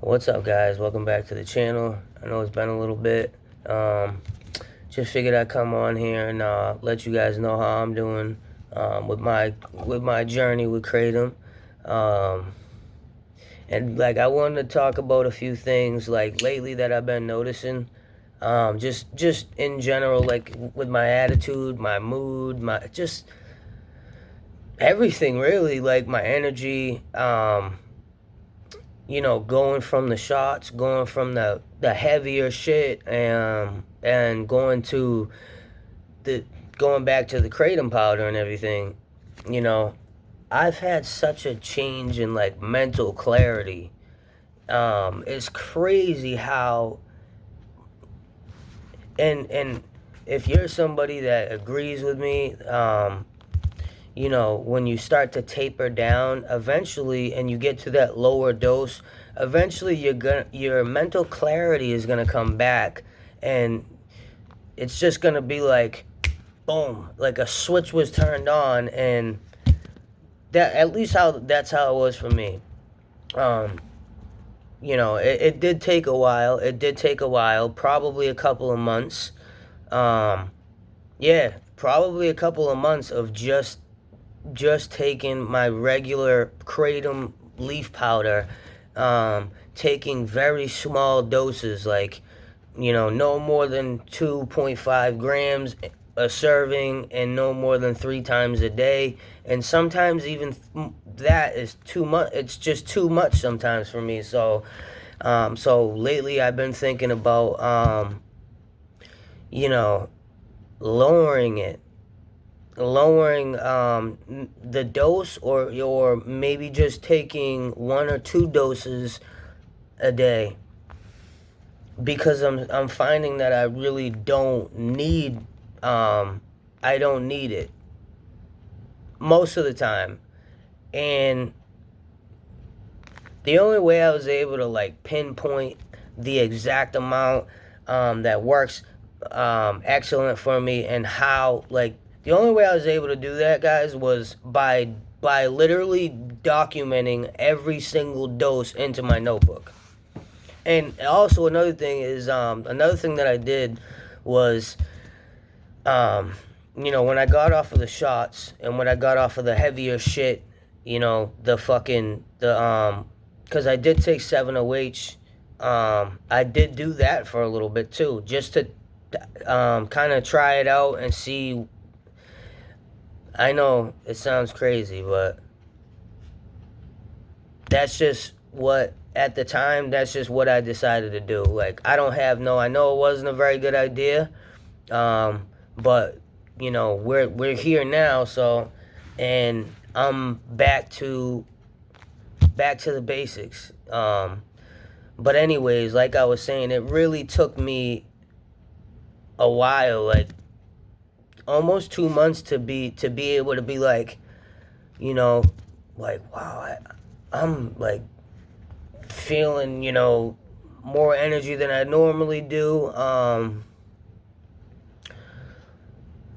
What's up, guys? Welcome back to the channel. I know it's been a little bit. Just figured I'd come on here and let you guys know how I'm doing with my journey with Kratom. Um, and like I wanted to talk about a few things like lately that I've been noticing. Just in general, like with my attitude, my mood, my just everything really, like my energy. Going from the shots, going from the heavier shit, and the going back to the kratom powder and everything. You know, I've had such a change in like mental clarity. It's crazy how and if you're somebody that agrees with me, when you start to taper down eventually and you get to that lower dose, eventually your mental clarity is gonna come back, and it's just gonna be like boom, like a switch was turned on. And that's how it was for me. um it did take a while. Probably a couple of months. um yeah, probably a couple of months of just taking my regular kratom leaf powder, taking very small doses, like, no more than 2.5 grams a serving, and no more than 3 times a day. And sometimes even that is too much. It's just too much sometimes for me. So lately I've been thinking about, you know, lowering it lowering the dose, or maybe just taking 1 or 2 doses a day, because I'm finding that I really don't need it most of the time. And the only way I was able to like pinpoint the exact amount that works excellent for me, and how, like, the only way I was able to do that, guys, was by literally documenting every single dose into my notebook. And also another thing that I did was, when I got off of the shots and when I got off of the heavier shit, because I did take 7-OH. I did do that for a little bit too, just to kind of try it out and see. I know it sounds crazy, but that's just what, at the time, that's just what I decided to do. Like, I know it wasn't a very good idea, but we're here now, so, and I'm back to the basics. But anyways, like I was saying, it really took me a while, like almost 2 months, to be able to be like, you know, like, wow, I'm like feeling, more energy than I normally do.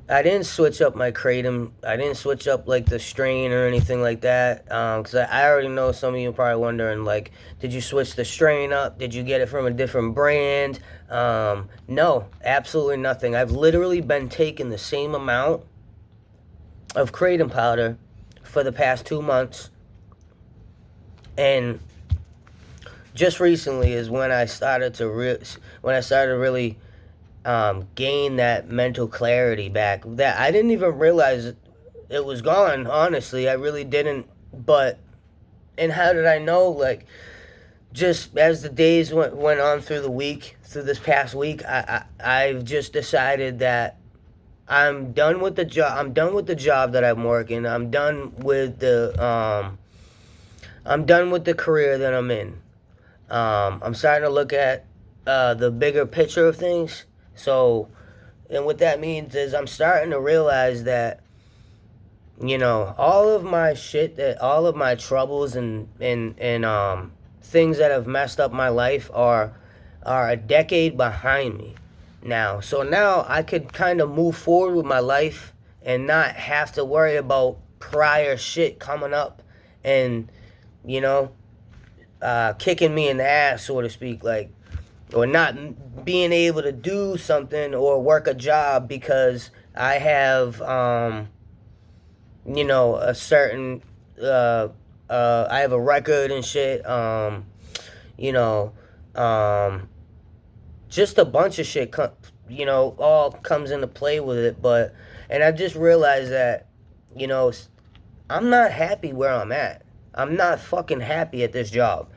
I didn't switch up my kratom. I didn't switch up like the strain or anything like that. Because I already know some of you are probably wondering, like, did you switch the strain up? Did you get it from a different brand? No, absolutely nothing. I've literally been taking the same amount of kratom powder for the past 2 months. And just recently is when I started to really gain that mental clarity back, that I didn't even realize it was gone. Honestly, I really didn't. But, and how did I know? Like, just as the days went on through this past week, I've just decided that I'm done with the job. I'm done with the job that I'm working. I'm done with the career that I'm in. I'm starting to look at the bigger picture of things. So, and what that means is I'm starting to realize that, all of my troubles and things that have messed up my life are a decade behind me now. So now I could kind of move forward with my life and not have to worry about prior shit coming up, and, you know, kicking me in the ass, so to speak, like, or not being able to do something or work a job because I have, a certain, I have a record and shit, you know, um, just a bunch of shit, all comes into play with it. And I just realized that, you know, I'm not happy where I'm at. I'm not fucking happy at this job.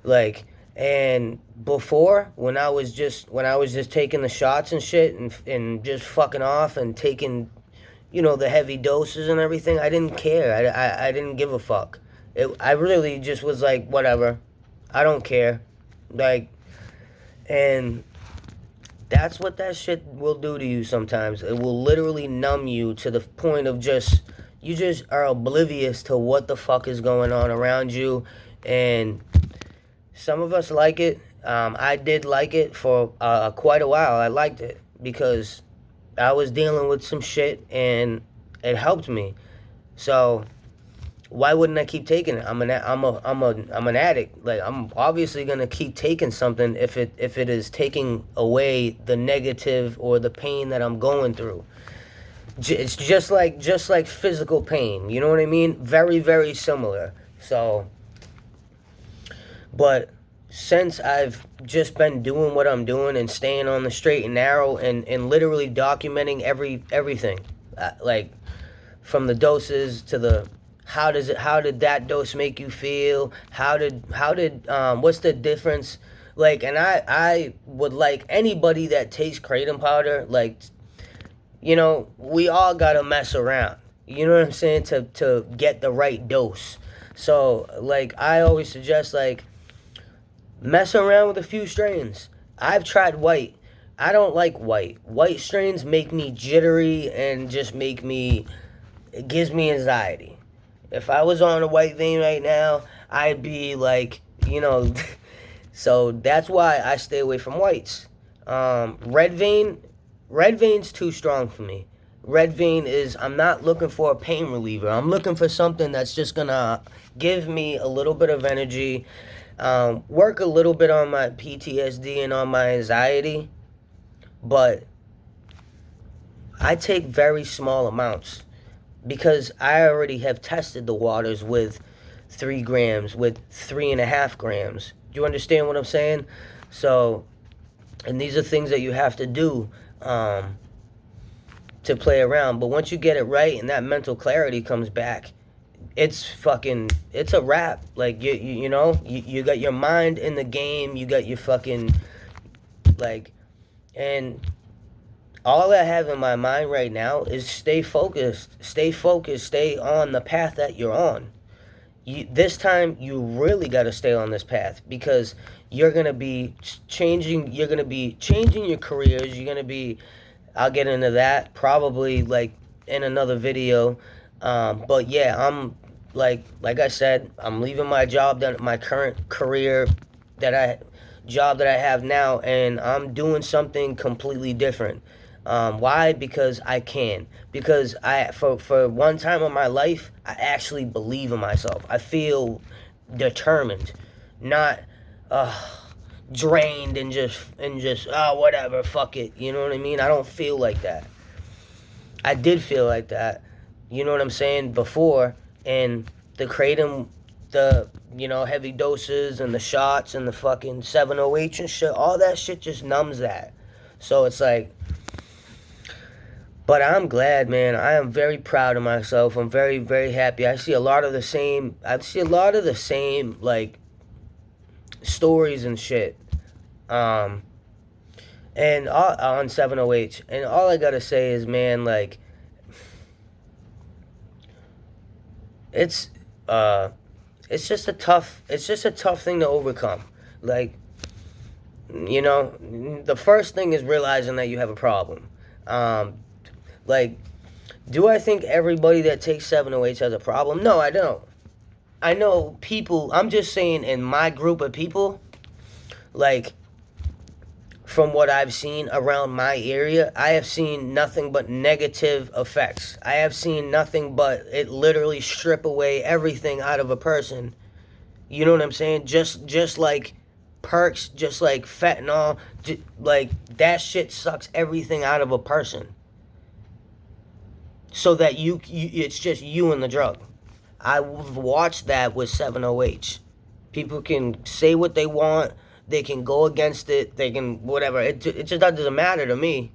Like, and before, when I was just taking the shots and shit and just fucking off and taking, the heavy doses and everything, I didn't care. I didn't give a fuck. I really just was like, whatever. I don't care. Like, and that's what that shit will do to you sometimes. It will literally numb you to the point of you just are oblivious to what the fuck is going on around you. And some of us like it. I did like it for quite a while. I liked it because I was dealing with some shit and it helped me. So why wouldn't I keep taking it? I'm an addict. Like, I'm obviously gonna keep taking something if it is taking away the negative or the pain that I'm going through. It's just like physical pain. You know what I mean? Very, very similar. So, but since I've just been doing what I'm doing and staying on the straight and narrow and literally documenting everything, like from the doses to the how did that dose make you feel? How did what's the difference? Like, and I would like anybody that takes kratom powder, like, we all gotta mess around. You know what I'm saying? To get the right dose. So, like, I always suggest, like, mess around with a few strains. I've tried white. I don't like white. White strains make me jittery and just it gives me anxiety. If I was on a white vein right now, I'd be like, so that's why I stay away from whites. Red vein's too strong for me. Red vein I'm not looking for a pain reliever. I'm looking for something that's just gonna give me a little bit of energy, work a little bit on my PTSD and on my anxiety, but I take very small amounts because I already have tested the waters with 3 grams, with 3.5 grams. Do you understand what I'm saying? So, and these are things that you have to do to play around. But once you get it right and that mental clarity comes back, it's a wrap. Like, you got your mind in the game, you got your fucking, like, and all I have in my mind right now is stay focused, stay on the path that you're on. This time, you really got to stay on this path because you're going to be changing your careers. I'll get into that probably, like, in another video. But yeah, I'm, like I said, I'm leaving my job, my current career job that I have now, and I'm doing something completely different. Why? Because I can. Because for one time in my life, I actually believe in myself. I feel determined, not drained and just whatever, fuck it. You know what I mean? I don't feel like that. I did feel like that. You know what I'm saying? Before, and the kratom, the heavy doses and the shots and the fucking 708 and shit, all that shit just numbs that. So it's like, but I'm glad, man. I am very proud of myself. I'm very, very happy. I see a lot of the same, like, stories and shit. And on 708. And all I gotta say is, man, like, it's just a tough thing to overcome. Like, the first thing is realizing that you have a problem. Like, do I think everybody that takes 708s has a problem? No, I don't. I know people, I'm just saying, in my group of people, like, from what I've seen around my area, I have seen nothing but negative effects. I have seen nothing but it literally strip away everything out of a person. You know what I'm saying? Just like perks, just like fentanyl, like that shit sucks everything out of a person. So that it's just you and the drug. I've watched that with 7OH. People can say what they want. They can go against it. They can whatever. It just doesn't matter to me.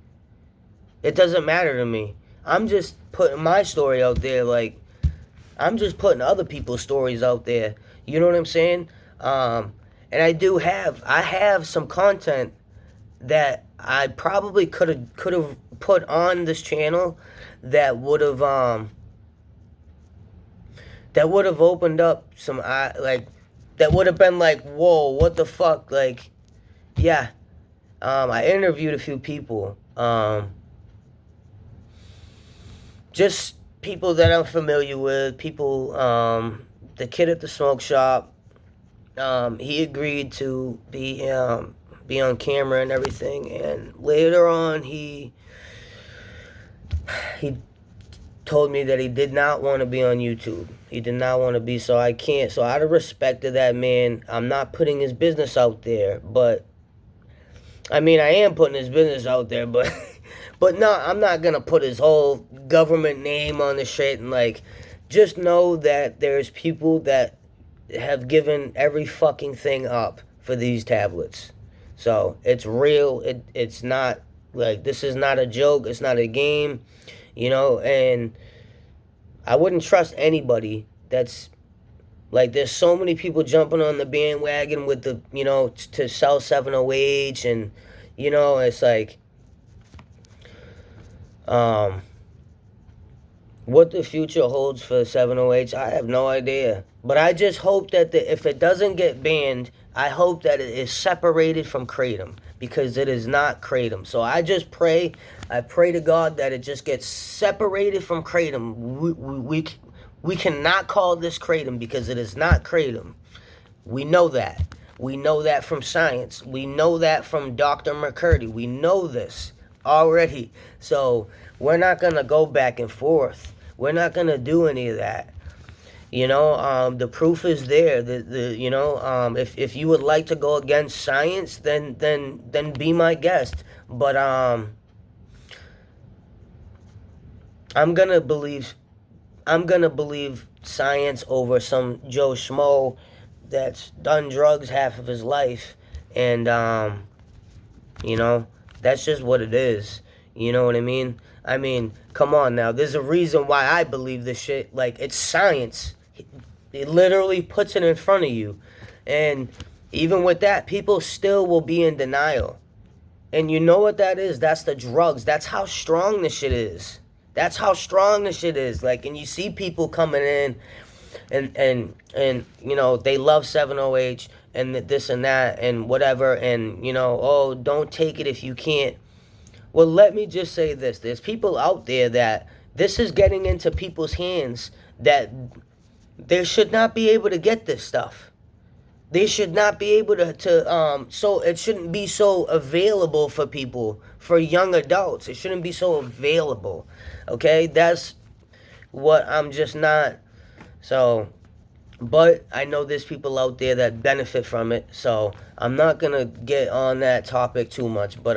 It doesn't matter to me. I'm just putting my story out there. Like I'm just putting other people's stories out there. You know what I'm saying? And I have some content that I probably could have put on this channel that would have opened up some like that would have been like, whoa, what the fuck? Like, yeah. I interviewed a few people. Just people that I'm familiar with. People. The kid at the smoke shop. He agreed to be on camera and everything. And later on, he told me that he did not want to be on YouTube. He did not want to be, so I can't. So out of respect to that man, I'm not putting his business out there. But I mean, I am putting his business out there, but but no, I'm not gonna put his whole government name on the shit. And like, just know that there's people that have given every fucking thing up for these tablets. So it's real. It's not like, this is not a joke. It's not a game. You know, and I wouldn't trust anybody that's like, there's so many people jumping on the bandwagon with the, you know, to sell 7OH, and, you know, it's like, what the future holds for 7OH, I have no idea. But I just hope that if it doesn't get banned, I hope that it is separated from Kratom, because it is not Kratom. So I pray to God that it just gets separated from Kratom. We cannot call this Kratom because it is not Kratom. We know that. We know that from science. We know that from Dr. McCurdy. We know this already. So we're not going to go back and forth. We're not going to do any of that. You know, the proof is there. You know, if you would like to go against science, then be my guest. But I'm gonna believe science over some Joe Schmo that's done drugs half of his life, and you know, that's just what it is. You know what I mean? I mean, come on now. There's a reason why I believe this shit. Like, it's science. It literally puts it in front of you. And even with that, people still will be in denial. And you know what that is? That's the drugs. That's how strong this shit is. That's how strong this shit is. Like, and you see people coming in and you know, they love 7OH and this and that and whatever. And, you know, oh, don't take it if you can't. Well, let me just say this. There's people out there that this is getting into people's hands that they should not be able to get this stuff. They should not be able to so it shouldn't be so available for people, for young adults. It shouldn't be so available. Okay? That's what I'm just not. So, but I know there's people out there that benefit from it. So, I'm not going to get on that topic too much, but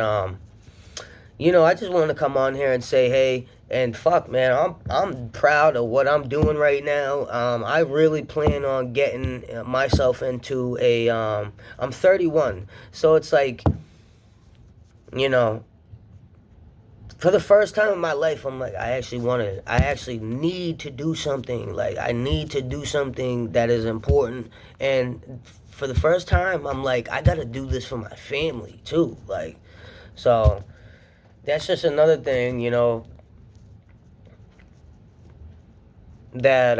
you know, I just want to come on here and say, hey, and fuck, man, I'm proud of what I'm doing right now. I really plan on getting myself into a, I'm 31, so it's like, you know, for the first time in my life, I'm like, I actually need to do something. Like, I need to do something that is important, and for the first time, I'm like, I gotta do this for my family, too, like, so that's just another thing, you know, that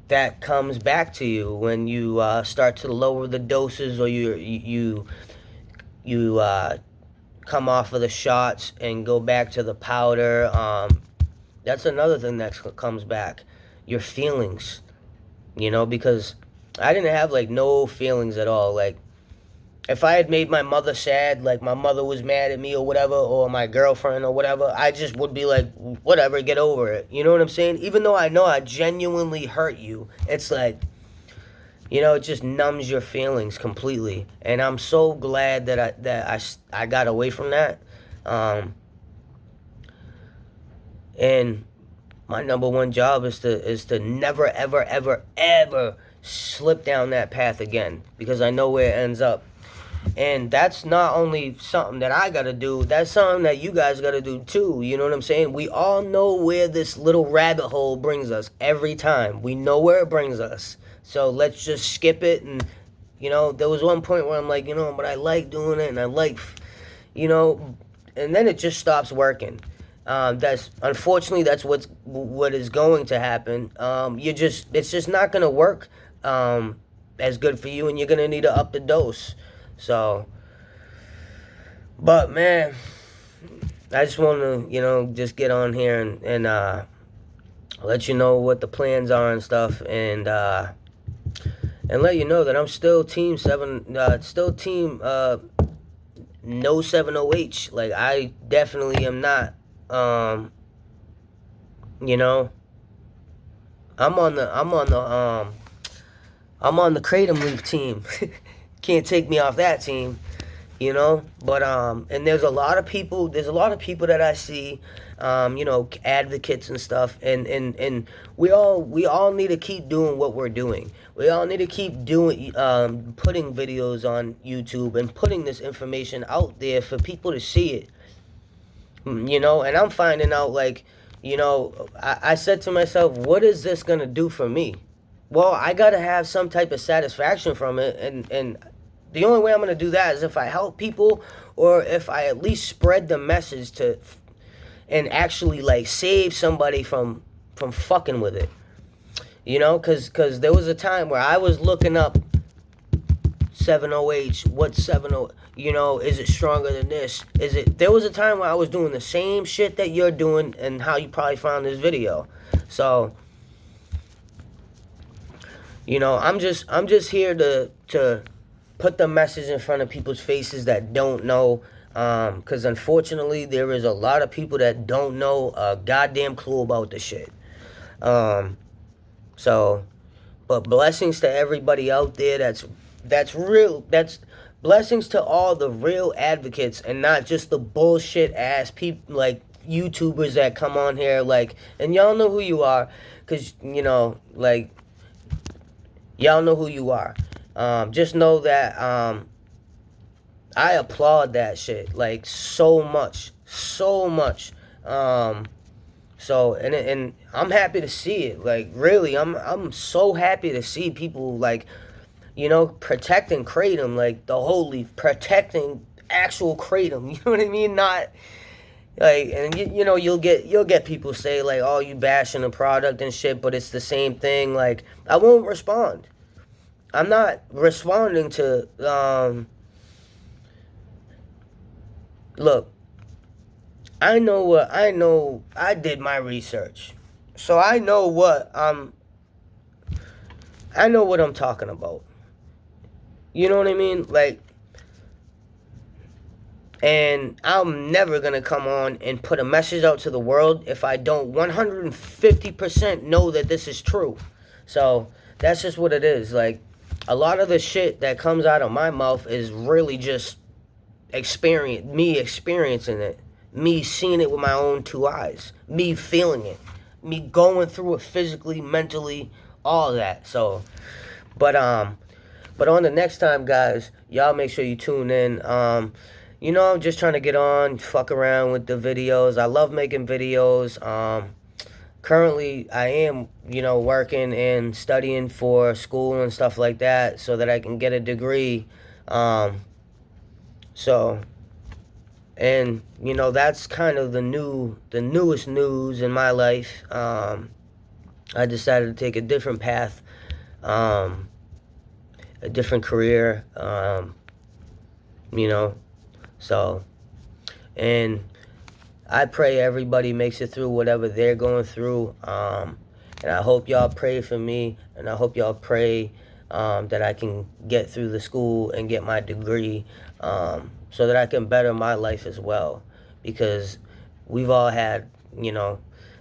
that comes back to you when you start to lower the doses, or you come off of the shots and go back to the powder. That's another thing that comes back, your feelings, you know, because I didn't have like no feelings at all. Like, if I had made my mother sad, like my mother was mad at me or whatever, or my girlfriend or whatever, I just would be like, whatever, get over it. You know what I'm saying? Even though I know I genuinely hurt you, it's like, You know, it just numbs your feelings completely. And I'm so glad that I got away from that. Um, and my number one job is to never ever ever ever slip down that path again, because I know where it ends up. And that's not only something that I gotta do, that's something that you guys gotta do too. You know what I'm saying? We all know where this little rabbit hole brings us every time. We know where it brings us. So let's just skip it. And, you know, there was one point where I'm like, you know, but I like doing it and I like, you know, and then it just stops working. That's unfortunately that's what is going to happen. It's just not gonna work as good for you, and you're gonna need to up the dose. So, but man, I just want to, you know, just get on here and let you know what the plans are and stuff, and let you know that I'm still team still team no 70H. Like, I definitely am not. You know, I'm on the Kratom Leaf team. Can't take me off that team, you know. But and there's a lot of people that I see, you know, advocates and stuff, and we all need to keep doing what we're doing. We all need to keep doing putting videos on YouTube and putting this information out there for people to see it. You know, and I'm finding out, like, you know, I said to myself, what is this gonna do for me? Well, I gotta have some type of satisfaction from it, and the only way I'm gonna do that is if I help people, or if I at least spread the message to, and actually like save somebody from fucking with it. You know, cause there was a time where I was looking up 70H, what's 70, you know, is it stronger than this? There was a time where I was doing the same shit that you're doing, and how you probably found this video. So, you know, I'm just here to put the message in front of people's faces that don't know, because unfortunately there is a lot of people that don't know a goddamn clue about this shit. So, but blessings to everybody out there that's real. That's blessings to all the real advocates, and not just the bullshit ass people like YouTubers that come on here, like, and y'all know who you are, cause, you know, like, y'all know who you are. Just know that I applaud that shit, like, so much. So, and I'm happy to see it. Like, really, I'm so happy to see people, like, you know, protecting Kratom, like the whole leaf, protecting actual Kratom. You know what I mean? Not like, and you know, you'll get people say like, oh, you bashing the product and shit, but it's the same thing. Like, I won't respond. I'm not responding to look, I know. I did my research, so I know what I'm talking about. You know what I mean? Like, and I'm never gonna come on and put a message out to the world if I don't 150% know that this is true. So that's just what it is. Like, a lot of the shit that comes out of my mouth is really just me experiencing it, me seeing it with my own two eyes, me feeling it, me going through it physically, mentally, all that. So, but on the next time, guys, y'all make sure you tune in. You know, I'm just trying to get on, fuck around with the videos. I love making videos. Currently, I am, you know, working and studying for school and stuff like that, so that I can get a degree. So, and, you know, that's kind of the newest news in my life. I decided to take a different path, a different career, you know. So, and I pray everybody makes it through whatever they're going through. And I hope y'all pray for me, and I hope y'all pray that I can get through the school and get my degree, so that I can better my life as well. Because we've all had, you know,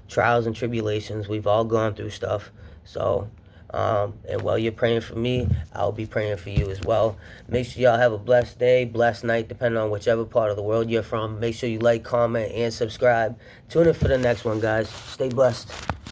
trials and tribulations. We've all gone through stuff. So And while you're praying for me, I'll be praying for you as well. Make sure y'all have a blessed day, blessed night, depending on whichever part of the world you're from. Make sure you like, comment, and subscribe. Tune in for the next one, guys. Stay blessed.